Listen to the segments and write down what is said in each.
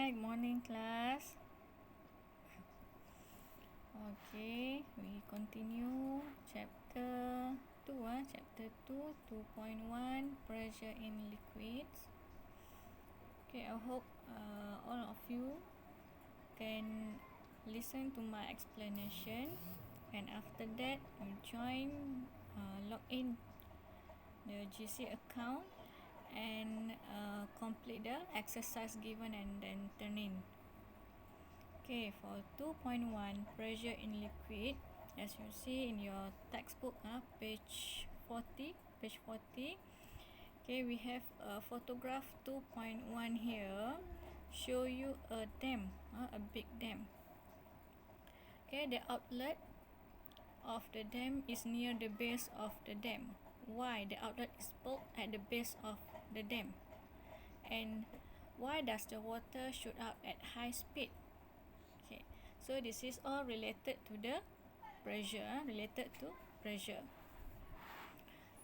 Alright, morning class. Okay, we continue chapter 2, chapter 2, 2.1, pressure in liquids. Okay, I hope all of you can listen to my explanation, and after that you log in the GC account and complete the exercise given and then turn in. Okay, for 2.1 pressure in liquid, as you see in your textbook, page 40. Okay, we have a photograph 2.1 here. Show you a dam, a big dam. Okay, the outlet of the dam is near the base of the dam. Why? The outlet is built at the base of the dam. And why does the water shoot up at high speed? Okay, so this is all related to the pressure,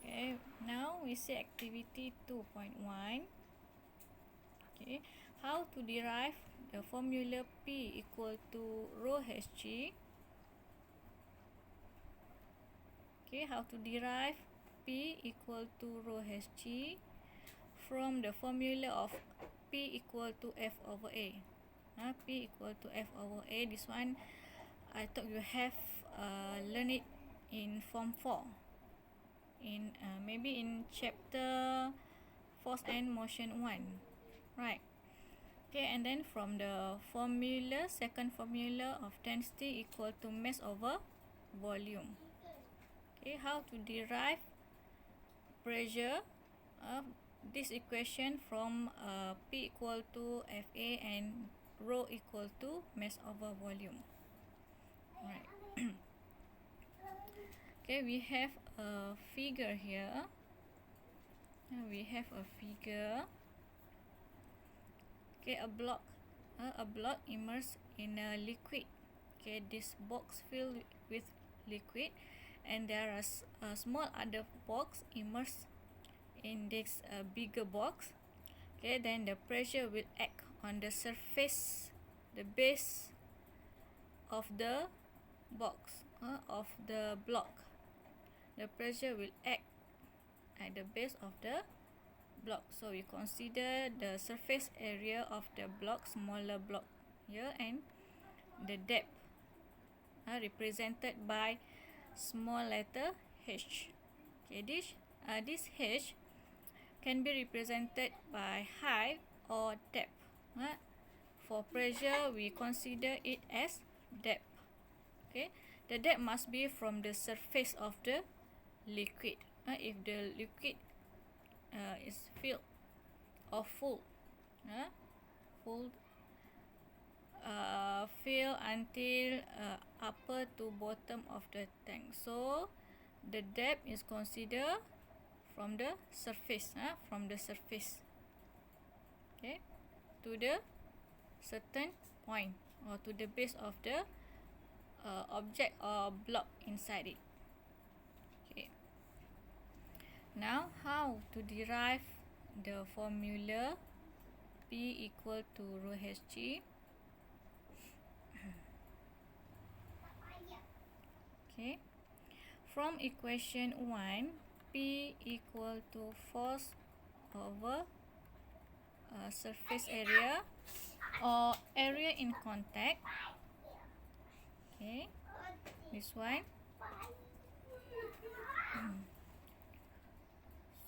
Okay, now we see activity 2.1. Okay, how to derive the formula P equal to rho Hg. Okay, how to derive P equal to rho Hg from the formula of P equal to F over A. P equal to F over A. This one I thought you have learned it in form 4, in maybe in chapter force and motion 1, right? Okay, and then from the formula, second formula of density equal to mass over volume. Okay, how to derive pressure of this equation from P equal to Fa and rho equal to mass over volume. Right. Okay, we have a figure here. Okay, a block immersed in a liquid. Okay, this box filled with liquid, and there is a small other box immersed in this bigger box. Okay, then the pressure will act on the surface, the base of the box, of the block. The pressure will act at the base of the block. So we consider the surface area of the block, smaller block here, and the depth represented by small letter h. Okay, this h can be represented by height or depth. For pressure, we consider it as depth. Okay, the depth must be from the surface of the liquid. If the liquid is filled or full, fill until upper to bottom of the tank. So the depth is considered from the surface, okay, to the certain point or to the base of the object or block inside it. Okay. Now, how to derive the formula P equal to rho Hg? Okay. From equation 1, P equal to force over surface area or area in contact. Okay, this one.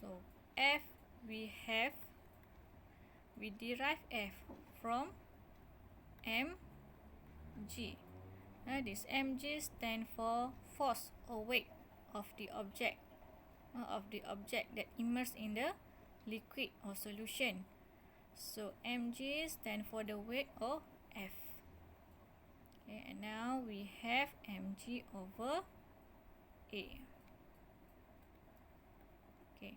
So F we derive F from mg. This mg stand for force or weight of the object, that immersed in the liquid or solution. So mg stand for the weight of F. Okay, and now we have mg over A. Okay,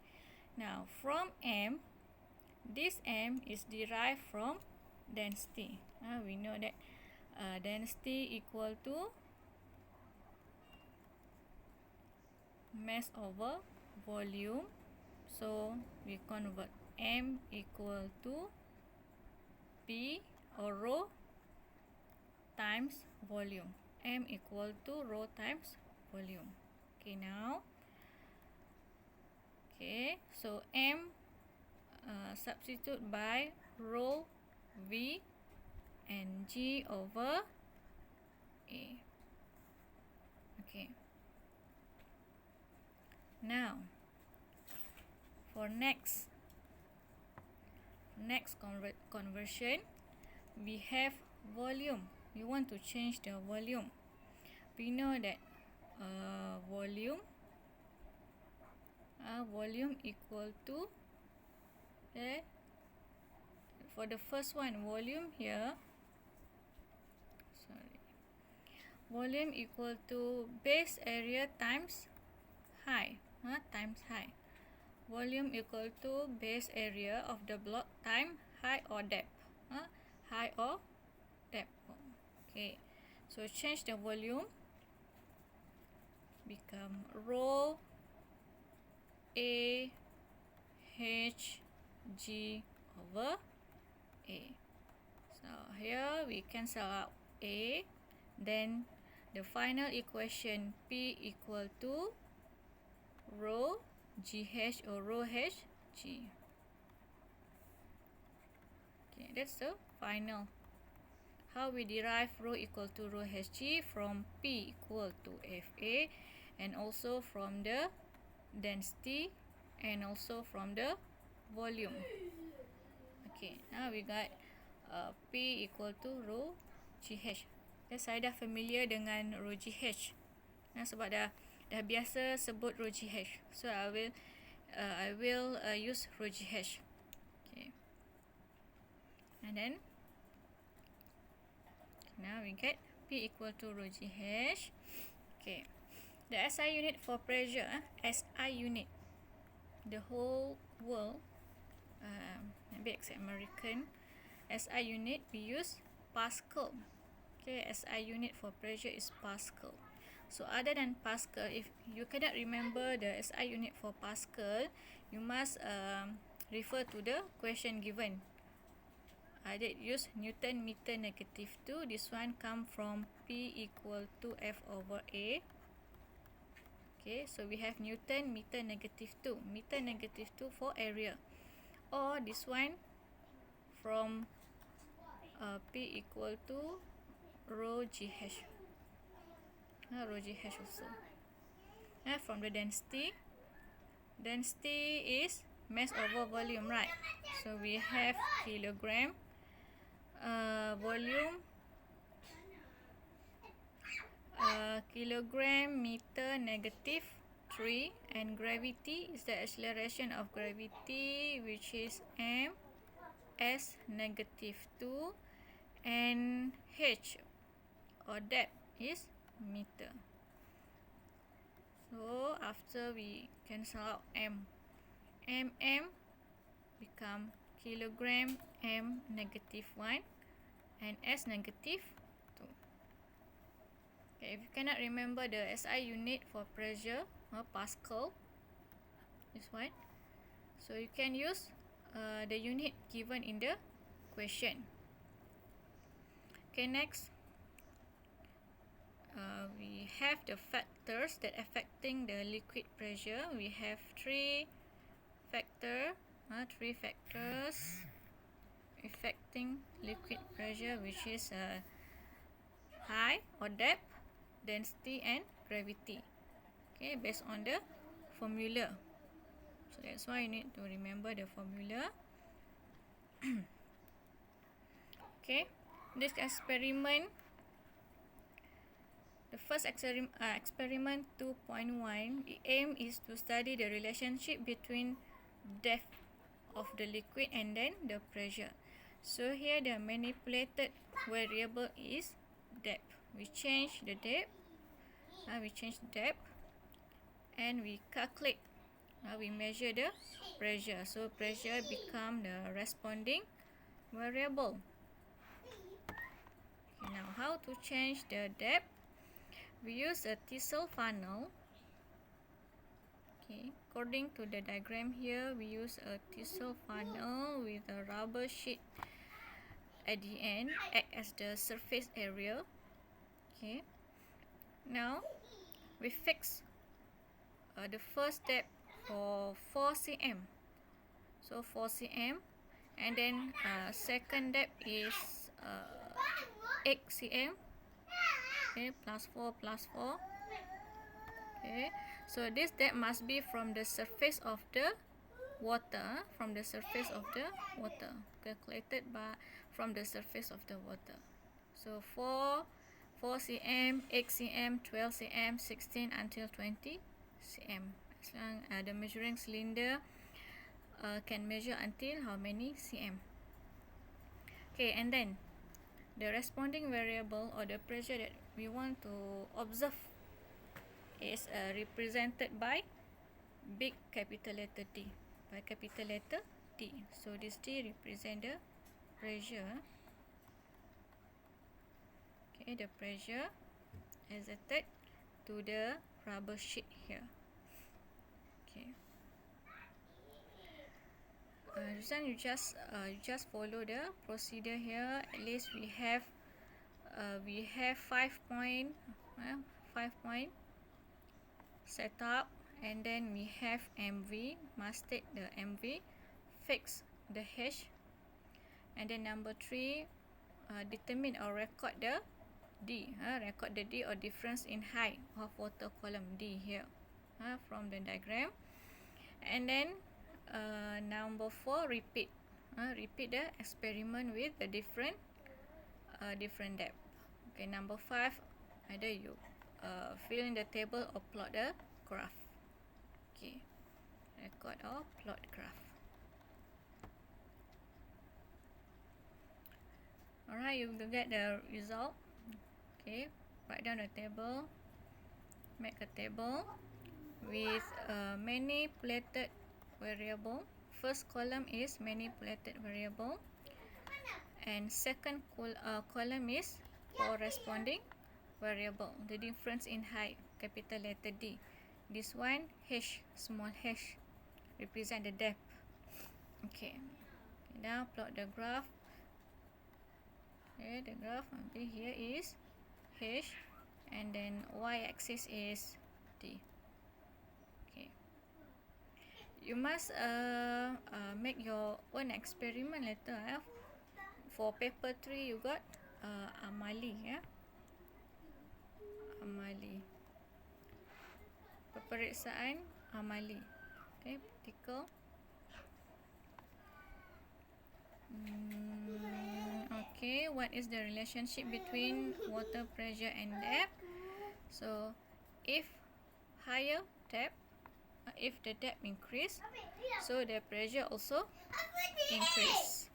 now from M, this M is derived from density. We know that density equal to mass over volume. So we convert M equal to P or rho times volume. M equal to rho times volume. Okay, now, okay, so M substitute by rho V and G over A. Okay. Now, for next conversion, we have volume. We want to change the volume. We know that volume equal to, okay, for the first one, volume here, volume equal to base area times height, times height. Volume equal to base area of the block times height or depth. Height or depth. Okay, so change the volume, become rho A H G over A. So here we cancel out A, then the final equation P equal to rho GH or rho HG. Okay, that's the final. How we derive rho equal to rho HG from P equal to FA, and also from the density, and also from the volume. Okay, now we got P equal to rho GH. Saya dah familiar dengan rho GH, sebab dah biasa sebut rho GH. So I will use rho GH. Okay, and then now we get P equal to rho GH. Okay, the SI unit for pressure, SI unit, the whole world, maybe except American, SI unit we use Pascal. Okay, SI unit for pressure is Pascal. So other than Pascal, if you cannot remember the SI unit for Pascal, you must refer to the question given. I did use Newton meter negative 2. This one come from P equal to F over A. Okay, so we have Newton meter negative 2. Meter negative 2 for area. Or this one from P equal to rho GH. Rho GH also. From the density. Density is mass over volume, right? So we have kilogram. Volume kilogram meter negative 3, and gravity is the acceleration of gravity, which is m s negative 2, and h or depth is meter. So after we cancel out m become kilogram m negative 1 and s negative 2. Okay, if you cannot remember the SI unit for pressure, Pascal, this one, so you can use the unit given in the question. Okay, next, we have the factors that affecting the liquid pressure. We have three factors affecting liquid pressure, which is height or depth, density, and gravity. Okay, based on the formula. So that's why you need to remember the formula. Okay, this experiment, the first experiment 2.1, the aim is to study the relationship between depth of the liquid and then the pressure. So here the manipulated variable is depth. We change the depth. And we calculate. We measure the pressure. So pressure become the responding variable. Okay, now how to change the depth? We use a thistle funnel. Okay, according to the diagram here, we use a thistle funnel with a rubber sheet at the end act as the surface area. Okay, now we fix the first step for 4 cm. So 4 cm, and then second depth is 8 cm. Okay, plus 4 plus 4. Okay, so this depth must be from the surface of the water, calculated by from the surface of the water. So 4 cm, 8 cm, 12 cm, 16 until 20 cm. As long the measuring cylinder can measure until how many cm. Okay, and then the responding variable or the pressure that we want to observe is represented by big capital letter T. By capital letter T. So this T represent the pressure. Okay, the pressure exerted to the rubber sheet here. Okay. This one you just follow the procedure here. At least we have 5 point setup, and then we have MV, must take the MV, fix the H, and then number 3, determine or record the D, record the D or difference in height of water column D here from the diagram. And then number 4, repeat the experiment with the different depth. Okay, number 5, either you fill in the table or plot the graph. Okay, record or plot graph. Alright, you will get the result. Okay, write down the table, make a table with manipulated variable. First column is manipulated variable, and second column is corresponding variable, the difference in height, capital letter D. This one, H, small h, represent the depth. Okay, now plot the graph. Okay, the graph here is H, and then y-axis is D. Okay, you must make your own experiment later. For paper 3, you got amali, amali. Peperiksaan amali. Okay, practical. Okay, what is the relationship between water pressure and depth? So, if higher depth, if the depth increase, so the pressure also increase.